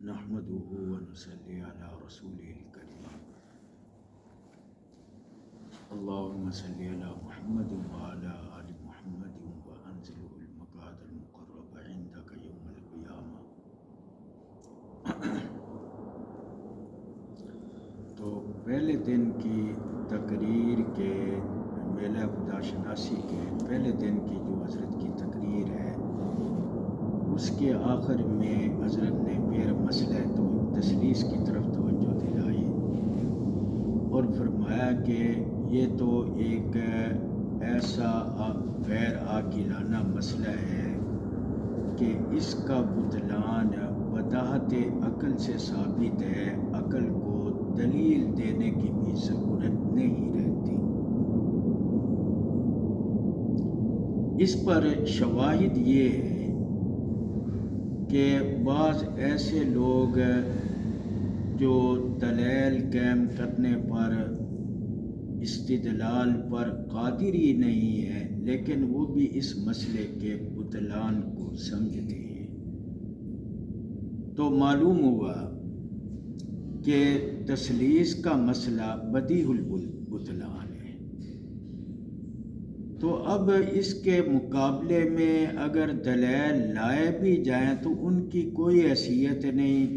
نحمده ونصلي على رسوله الكريم اللهم صل على محمد وعلى آل محمد وأنزله المقعد المقرب عندك يوم القيامة۔ تو پہلے دن کی تقریر کے میلہ خدا شناسی کے پہلے دن کی جو حضرت کی تقریر ہے اس کے آخر میں حضرت نے پھر مسئلہ تو تثلیث کی طرف توجہ دلائی اور فرمایا کہ یہ تو ایک ایسا غیر عاقلانہ مسئلہ ہے کہ اس کا بطلان بداہت عقل سے ثابت ہے، عقل کو دلیل دینے کی بھی ضرورت نہیں رہتی۔ اس پر شواہد یہ ہے کہ بعض ایسے لوگ جو دلیل قائم کرنے پر استدلال پر قادر ہی نہیں ہے لیکن وہ بھی اس مسئلے کے بطلان کو سمجھتے ہیں، تو معلوم ہوا کہ تثلیث کا مسئلہ بدیع البطلان ہے۔ تو اب اس کے مقابلے میں اگر دلیل لائے بھی جائیں تو ان کی کوئی حیثیت نہیں،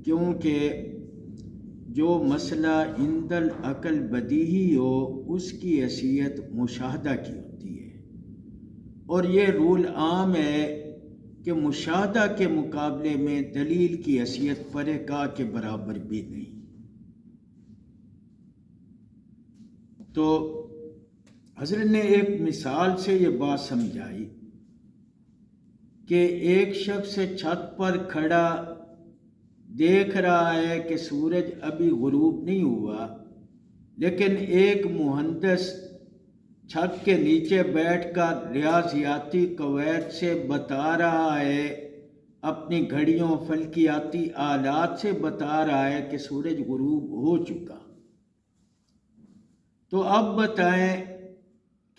کیونکہ جو مسئلہ عند العقل بدیہی ہو اس کی حیثیت مشاہدہ کی ہوتی ہے، اور یہ رول عام ہے کہ مشاہدہ کے مقابلے میں دلیل کی حیثیت پرے کا کے برابر بھی نہیں۔ تو حضرت نے ایک مثال سے یہ بات سمجھائی کہ ایک شخص چھت پر کھڑا دیکھ رہا ہے کہ سورج ابھی غروب نہیں ہوا، لیکن ایک مہندس چھت کے نیچے بیٹھ کر ریاضیاتی قواعد سے بتا رہا ہے، اپنی گھڑیوں فلکیاتی آلات سے بتا رہا ہے کہ سورج غروب ہو چکا۔ تو اب بتائیں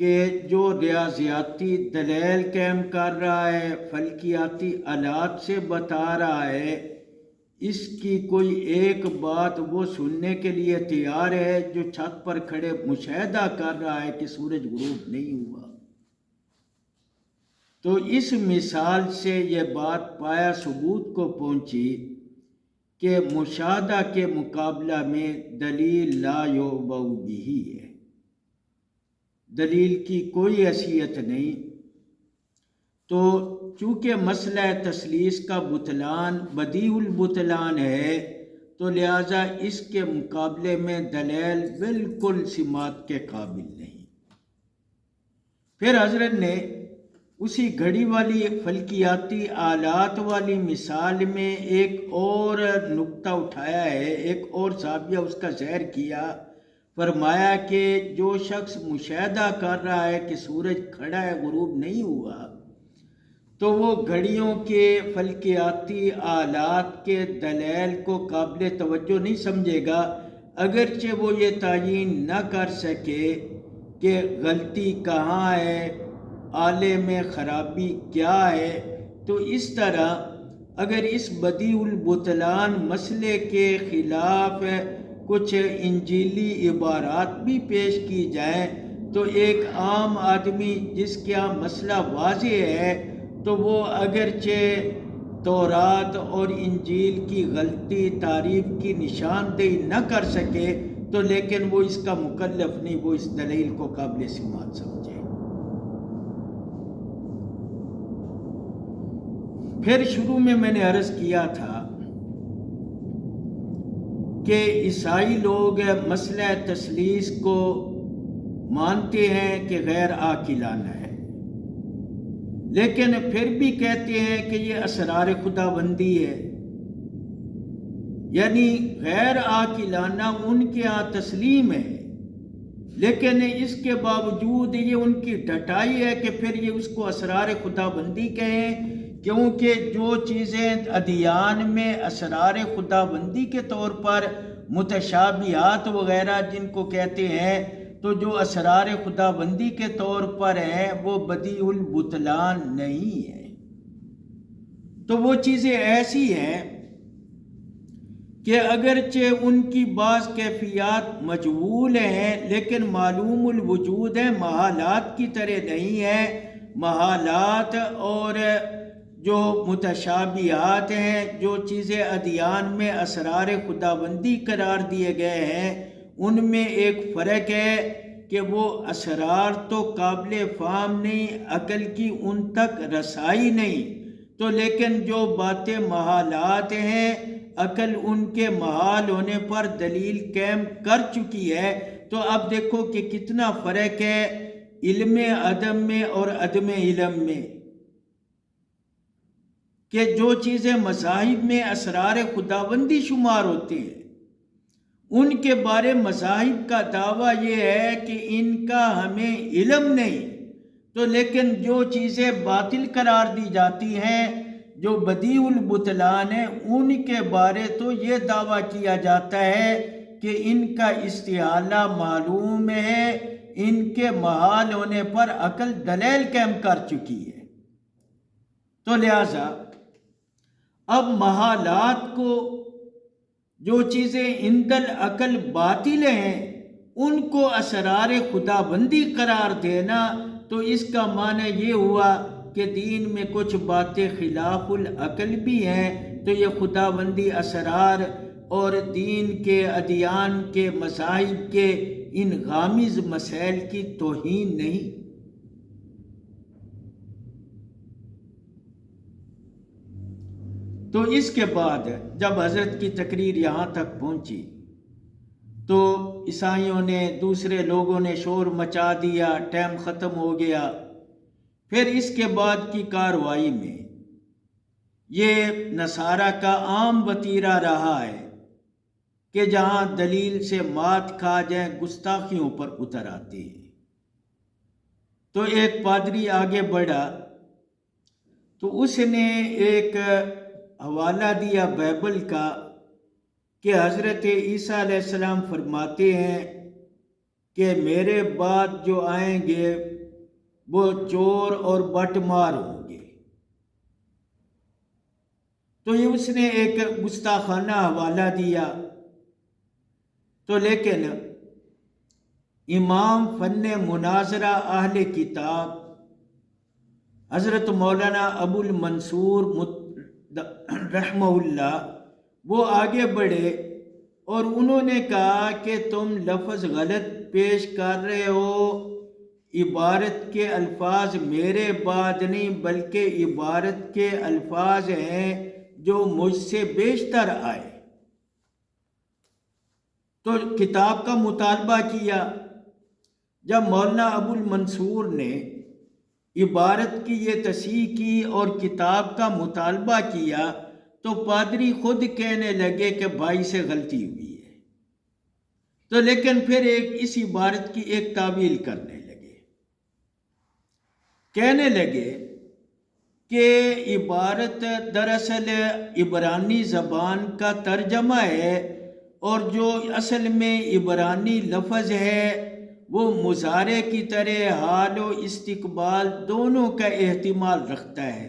کہ جو ریاضیاتی دلیل قائم کر رہا ہے، فلکیاتی آلات سے بتا رہا ہے، اس کی کوئی ایک بات وہ سننے کے لیے تیار ہے جو چھت پر کھڑے مشاہدہ کر رہا ہے کہ سورج غروب نہیں ہوا؟ تو اس مثال سے یہ بات پایا ثبوت کو پہنچی کہ مشاہدہ کے مقابلہ میں دلیل لا یعبأ بہ ہے، دلیل کی کوئی حیثیت نہیں۔ تو چونکہ مسئلہ تثلیث کا بطلان بدیع البطلان ہے تو لہٰذا اس کے مقابلے میں دلیل بالکل سماعت کے قابل نہیں۔ پھر حضرت نے اسی گھڑی والی فلکیاتی آلات والی مثال میں ایک اور نقطہ اٹھایا ہے، ایک اور زاویہ اس کا ظاہر کیا، فرمایا کہ جو شخص مشاہدہ کر رہا ہے کہ سورج کھڑا ہے غروب نہیں ہوا تو وہ گھڑیوں کے فلکیاتی آلات کے دلیل کو قابل توجہ نہیں سمجھے گا، اگرچہ وہ یہ تعین نہ کر سکے کہ غلطی کہاں ہے، آلے میں خرابی کیا ہے۔ تو اس طرح اگر اس بدیع البطلان مسئلے کے خلاف کچھ انجیلی عبارات بھی پیش کی جائیں تو ایک عام آدمی جس کا مسئلہ واضح ہے تو وہ اگرچہ تورات اور انجیل کی غلطی تعریف کی نشاندہی نہ کر سکے تو لیکن وہ اس کا مکلف نہیں، وہ اس دلیل کو قابل سماعت سمجھے۔ پھر شروع میں نے عرض کیا تھا کہ عیسائی لوگ مسئلہ تثلیث کو مانتے ہیں کہ غیر عاقلانہ ہے، لیکن پھر بھی کہتے ہیں کہ یہ اسرار خداوندی ہے، یعنی غیر عاقلانہ ان کے ہاں تسلیم ہے، لیکن اس کے باوجود یہ ان کی ڈٹائی ہے کہ پھر یہ اس کو اسرار خداوندی کہیں، کیونکہ جو چیزیں ادیان میں اسرار خداوندی کے طور پر متشابہات وغیرہ جن کو کہتے ہیں، تو جو اسرار خداوندی کے طور پر ہیں وہ بدیع البطلان نہیں ہے۔ تو وہ چیزیں ایسی ہیں کہ اگرچہ ان کی بعض کیفیات مجہول ہیں لیکن معلوم الوجود ہیں، محالات کی طرح نہیں ہیں۔ محالات اور جو متشابہات ہیں، جو چیزیں ادیان میں اسرار خداوندی قرار دیے گئے ہیں، ان میں ایک فرق ہے کہ وہ اسرار تو قابل فہم نہیں، عقل کی ان تک رسائی نہیں، تو لیکن جو باتیں محالات ہیں، عقل ان کے محال ہونے پر دلیل قائم کر چکی ہے۔ تو اب دیکھو کہ کتنا فرق ہے علم عدم میں اور عدم علم میں، کہ جو چیزیں مذاہب میں اسرار خداوندی شمار ہوتے ہیں، ان کے بارے مذاہب کا دعویٰ یہ ہے کہ ان کا ہمیں علم نہیں، تو لیکن جو چیزیں باطل قرار دی جاتی ہیں، جو بدیع البطلان ہیں، ان کے بارے تو یہ دعویٰ کیا جاتا ہے کہ ان کا استحالہ معلوم ہے، ان کے محال ہونے پر عقل دلیل قائم کر چکی ہے۔ تو لہذا اب محالات کو، جو چیزیں عند العقل باطل ہیں، ان کو اسرار خداوندی قرار دینا، تو اس کا معنی یہ ہوا کہ دین میں کچھ باتیں خلاف العقل بھی ہیں، تو یہ خداوندی اسرار اور دین کے ادیان کے مذاہب کے ان غامض مسائل کی توہین نہیں۔ تو اس کے بعد جب حضرت کی تقریر یہاں تک پہنچی تو عیسائیوں نے، دوسرے لوگوں نے شور مچا دیا، ٹائم ختم ہو گیا۔ پھر اس کے بعد کی کارروائی میں یہ نصارہ کا عام وتیرہ رہا ہے کہ جہاں دلیل سے مات کھا جائیں گستاخیوں پر اتر آتے ہیں۔ تو ایک پادری آگے بڑھا تو اس نے ایک حوالہ دیا بائبل کا کہ حضرت عیسیٰ علیہ السلام فرماتے ہیں کہ میرے بعد جو آئیں گے وہ چور اور بٹ مار ہوں گے۔ تو یہ اس نے ایک گستاخانہ حوالہ دیا۔ تو لیکن امام فن مناظرہ اہل کتاب حضرت مولانا ابو المنصور رحمہ اللہ، وہ آگے بڑھے اور انہوں نے کہا کہ تم لفظ غلط پیش کر رہے ہو، عبارت کے الفاظ میرے بعد نہیں بلکہ عبارت کے الفاظ ہیں جو مجھ سے بیشتر آئے۔ تو کتاب کا مطالبہ کیا۔ جب مولانا ابو المنصور نے عبارت کی یہ تصحیح کی اور کتاب کا مطالبہ کیا تو پادری خود کہنے لگے کہ بھائی سے غلطی ہوئی ہے، تو لیکن پھر اس عبارت کی ایک تعویل کرنے لگے، کہنے لگے کہ عبارت دراصل عبرانی زبان کا ترجمہ ہے، اور جو اصل میں عبرانی لفظ ہے وہ مضارع کی طرح حال و استقبال دونوں کا احتمال رکھتا ہے،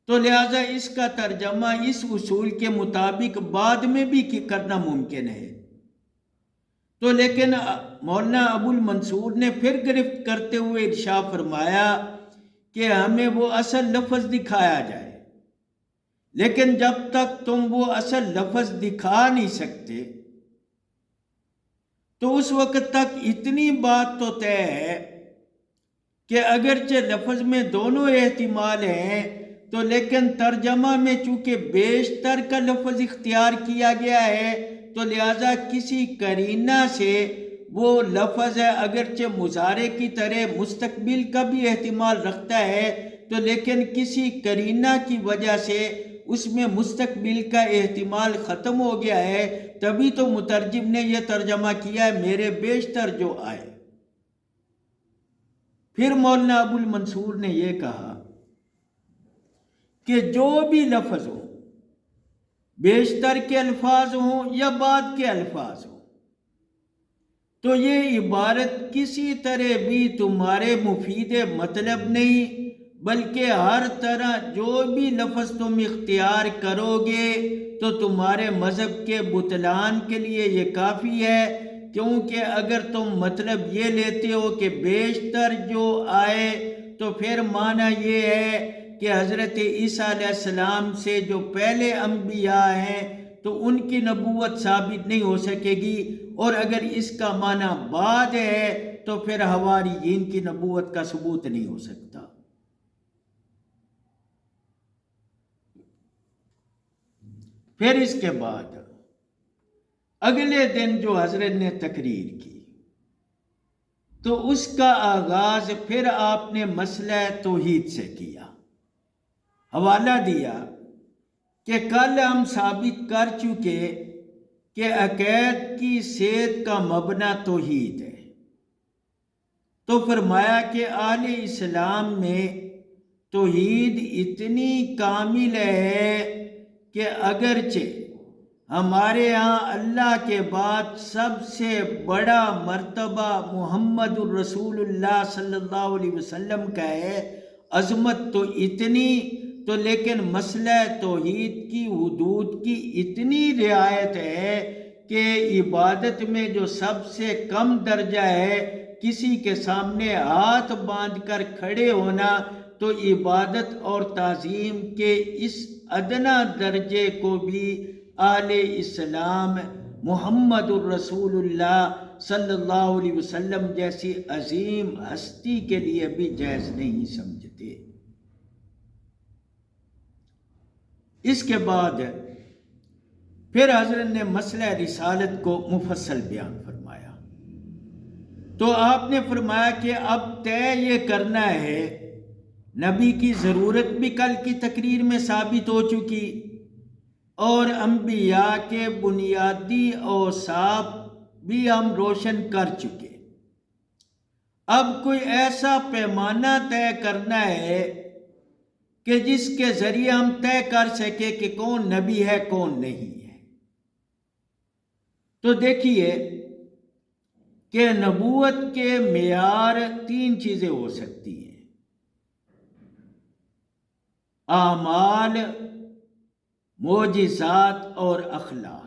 تو لہٰذا اس کا ترجمہ اس اصول کے مطابق بعد میں بھی کرنا ممکن ہے۔ تو لیکن مولانا ابو المنصور نے پھر گرفت کرتے ہوئے ارشاد فرمایا کہ ہمیں وہ اصل لفظ دکھایا جائے، لیکن جب تک تم وہ اصل لفظ دکھا نہیں سکتے تو اس وقت تک اتنی بات تو طے ہے کہ اگرچہ لفظ میں دونوں احتمال ہیں تو لیکن ترجمہ میں چونکہ بیشتر کا لفظ اختیار کیا گیا ہے تو لہٰذا کسی قرینہ سے وہ لفظ ہے اگرچہ مضارع کی طرح مستقبل کا بھی احتمال رکھتا ہے تو لیکن کسی قرینہ کی وجہ سے اس میں مستقبل کا احتمال ختم ہو گیا ہے، تبھی تو مترجم نے یہ ترجمہ کیا ہے میرے بیشتر جو آئے۔ پھر مولانا ابو المنصور نے یہ کہا کہ جو بھی لفظ ہو، بیشتر کے الفاظ ہوں یا بعد کے الفاظ ہوں، تو یہ عبارت کسی طرح بھی تمہارے مفید مطلب نہیں، بلکہ ہر طرح جو بھی لفظ تم اختیار کرو گے تو تمہارے مذہب کے بطلان کے لیے یہ کافی ہے، کیونکہ اگر تم مطلب یہ لیتے ہو کہ بیشتر جو آئے تو پھر معنی یہ ہے کہ حضرت عیسیٰ علیہ السلام سے جو پہلے انبیاء ہیں تو ان کی نبوت ثابت نہیں ہو سکے گی، اور اگر اس کا معنی بعد ہے تو پھر حواریین کی نبوت کا ثبوت نہیں ہو سکتا۔ پھر اس کے بعد اگلے دن جو حضرت نے تقریر کی تو اس کا آغاز پھر آپ نے مسئلہ توحید سے کیا، حوالہ دیا کہ کل ہم ثابت کر چکے کہ عقائد کی صحت کا مبنی توحید ہے، تو فرمایا کہ اہل اسلام میں توحید اتنی کامل ہے کہ اگرچہ ہمارے ہاں اللہ کے بعد سب سے بڑا مرتبہ محمد الرسول اللہ صلی اللہ علیہ وسلم کا ہے، عظمت تو اتنی، تو لیکن مسئلہ توحید کی حدود کی اتنی رعایت ہے کہ عبادت میں جو سب سے کم درجہ ہے کسی کے سامنے ہاتھ باندھ کر کھڑے ہونا، تو عبادت اور تعظیم کے اس ادنا درجے کو بھی اہل اسلام محمد الرسول اللہ صلی اللہ علیہ وسلم جیسی عظیم ہستی کے لیے بھی جائز نہیں سمجھتے۔ اس کے بعد پھر حضرت نے مسئلہ رسالت کو مفصل بیان فرمایا، تو آپ نے فرمایا کہ اب طے یہ کرنا ہے، نبی کی ضرورت بھی کل کی تقریر میں ثابت ہو چکی اور انبیاء کے بنیادی اوصاف بھی ہم روشن کر چکے، اب کوئی ایسا پیمانہ طے کرنا ہے کہ جس کے ذریعے ہم طے کر سکے کہ کون نبی ہے کون نہیں ہے۔ تو دیکھیے کہ نبوت کے معیار تین چیزیں ہو سکتی ہیں: اعمال، معجزات اور اخلاق۔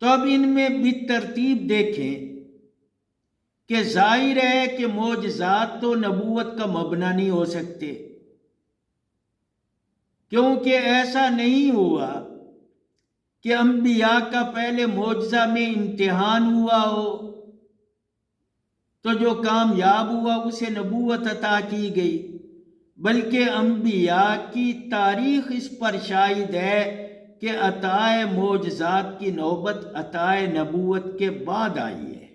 تو اب ان میں بالترتیب دیکھیں کہ ظاہر ہے کہ معجزات تو نبوت کا مبنی نہیں ہو سکتے، کیونکہ ایسا نہیں ہوا کہ انبیاء کا پہلے معجزہ میں امتحان ہوا ہو تو جو کامیاب ہوا اسے نبوت عطا کی گئی، بلکہ انبیاء کی تاریخ اس پر شاہد ہے کہ عطائے معجزات کی نوبت عطائے نبوت کے بعد آئی ہے،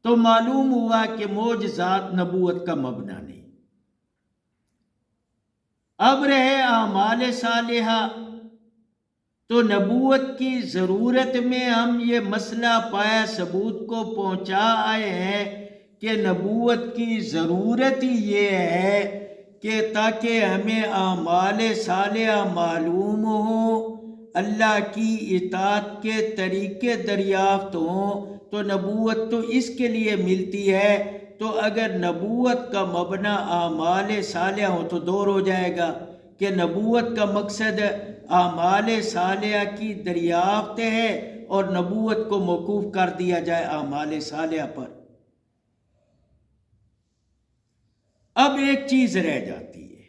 تو معلوم ہوا کہ معجزات نبوت کا مبنی نہیں۔ اب رہے اعمال صالحہ، تو نبوت کی ضرورت میں ہم یہ مسئلہ پایا ثبوت کو پہنچا آئے ہیں کہ نبوت کی ضرورت ہی یہ ہے کہ تاکہ ہمیں اعمال صالحہ معلوم ہوں، اللہ کی اطاعت کے طریقے دریافت ہوں، تو نبوت تو اس کے لیے ملتی ہے۔ تو اگر نبوت کا مبنی اعمال صالحہ ہو تو دور ہو جائے گا کہ نبوت کا مقصد اعمال صالحہ کی دریافت ہے اور نبوت کو موقوف کر دیا جائے اعمال صالحہ پر۔ اب ایک چیز رہ جاتی ہے،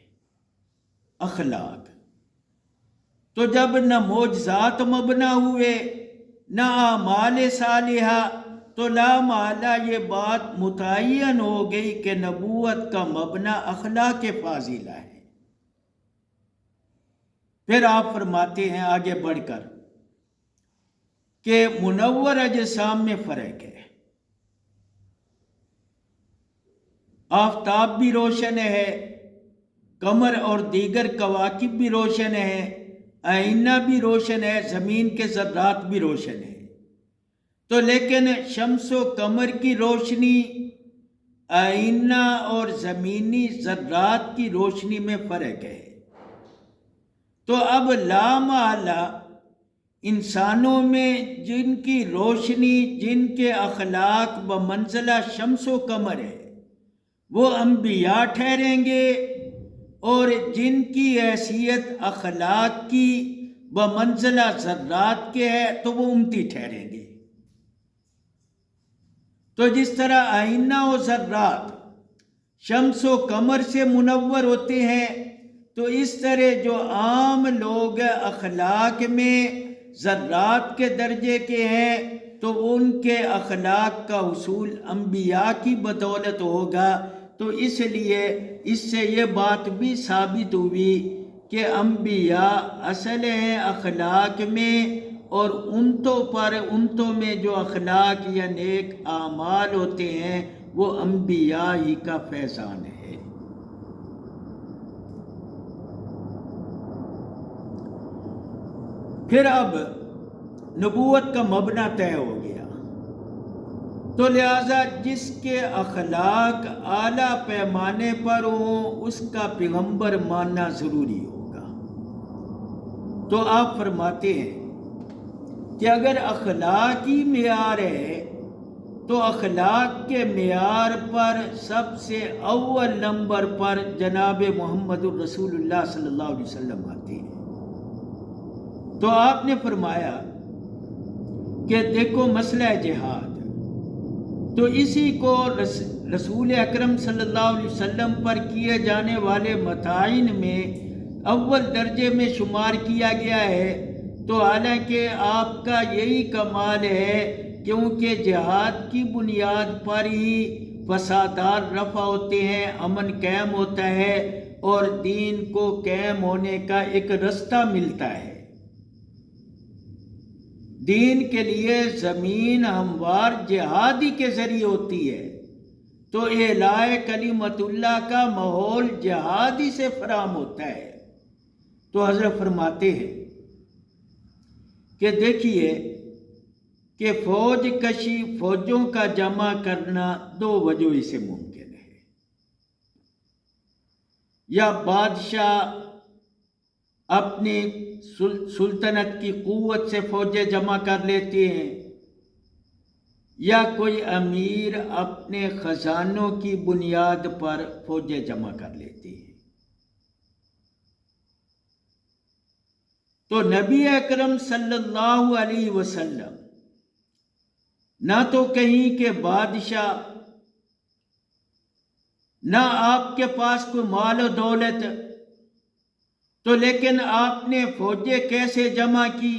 اخلاق۔ تو جب نہ معجزات مبنی ہوئے نہ اعمال صالحہ، تو لا محالہ یہ بات متعین ہو گئی کہ نبوت کا مبنی اخلاق فاضلہ ہے۔ پھر آپ فرماتے ہیں آگے بڑھ کر کہ منور اجسام میں فرق ہے، آفتاب بھی روشن ہے، قمر اور دیگر کواکب بھی روشن ہے، آئینہ بھی روشن ہے، زمین کے ذرات بھی روشن ہے، تو لیکن شمس و قمر کی روشنی آئینہ اور زمینی ذرات کی روشنی میں فرق ہے۔ تو اب لا محالہ انسانوں میں جن کی روشنی، جن کے اخلاق بمنزلہ شمس و قمر ہے، وہ انبیاء ٹھہریں گے، اور جن کی حیثیت اخلاق کی و منزلہ ذرات کے ہے تو وہ امتی ٹھہریں گے۔ تو جس طرح آئینہ و ذرات شمس و قمر سے منور ہوتے ہیں، تو اس طرح جو عام لوگ اخلاق میں ذرات کے درجے کے ہیں تو ان کے اخلاق کا حصول انبیاء کی بدولت ہوگا۔ تو اس لیے اس سے یہ بات بھی ثابت ہوئی کہ انبیاء اصل ہیں اخلاق میں، اور امتوں میں جو اخلاق یا نیک اعمال ہوتے ہیں وہ انبیاء ہی کا فیضان ہے۔ پھر اب نبوت کا مبنی طے ہو گیا، تو لہٰذا جس کے اخلاق اعلیٰ پیمانے پر ہوں اس کا پیغمبر ماننا ضروری ہوگا۔ تو آپ فرماتے ہیں کہ اگر اخلاقی معیار ہے تو اخلاق کے معیار پر سب سے اول نمبر پر جناب محمد الرسول اللہ صلی اللہ علیہ وسلم آتے ہیں۔ تو آپ نے فرمایا کہ دیکھو مسئلہ جہاد، تو اسی کو رسول اکرم صلی اللہ علیہ وسلم پر کیے جانے والے متعین میں اول درجے میں شمار کیا گیا ہے۔ تو حالانکہ آپ کا یہی کمال ہے، کیونکہ جہاد کی بنیاد پر ہی فسادات رفع ہوتے ہیں، امن قائم ہوتا ہے، اور دین کو قائم ہونے کا ایک رستہ ملتا ہے۔ دین کے لیے زمین ہموار جہاد ہی کے ذریعے ہوتی ہے، تو اعلاء کلمت اللہ کا ماحول جہاد ہی سے فراہم ہوتا ہے۔ تو حضرت فرماتے ہیں کہ دیکھیے کہ فوج کشی، فوجوں کا جمع کرنا دو وجوہ سے ممکن ہے، یا بادشاہ اپنی سلطنت کی قوت سے فوجیں جمع کر لیتے ہیں، یا کوئی امیر اپنے خزانوں کی بنیاد پر فوجیں جمع کر لیتے ہیں۔ تو نبی اکرم صلی اللہ علیہ وسلم نہ تو کہیں کہ بادشاہ، نہ آپ کے پاس کوئی مال و دولت، تو لیکن آپ نے فوجیں کیسے جمع کی،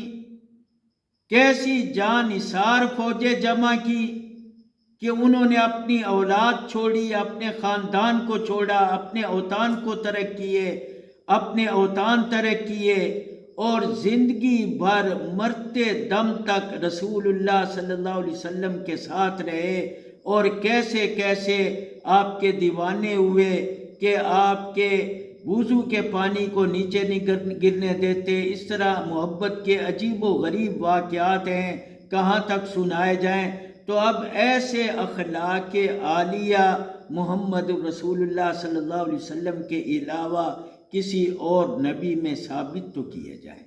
کیسی جان نثار فوجیں جمع کی کہ انہوں نے اپنی اولاد چھوڑی، اپنے خاندان کو چھوڑا، اپنے اوطان کو ترک کیے، اپنے اوطان ترک کیے، اور زندگی بھر مرتے دم تک رسول اللہ صلی اللہ علیہ وسلم کے ساتھ رہے، اور کیسے کیسے آپ کے دیوانے ہوئے کہ آپ کے وضو کے پانی کو نیچے نہیں گرنے دیتے۔ اس طرح محبت کے عجیب و غریب واقعات ہیں، کہاں تک سنائے جائیں۔ تو اب ایسے اخلاق عالیہ محمد رسول اللہ صلی اللہ علیہ وسلم کے علاوہ کسی اور نبی میں ثابت تو کیے جائیں۔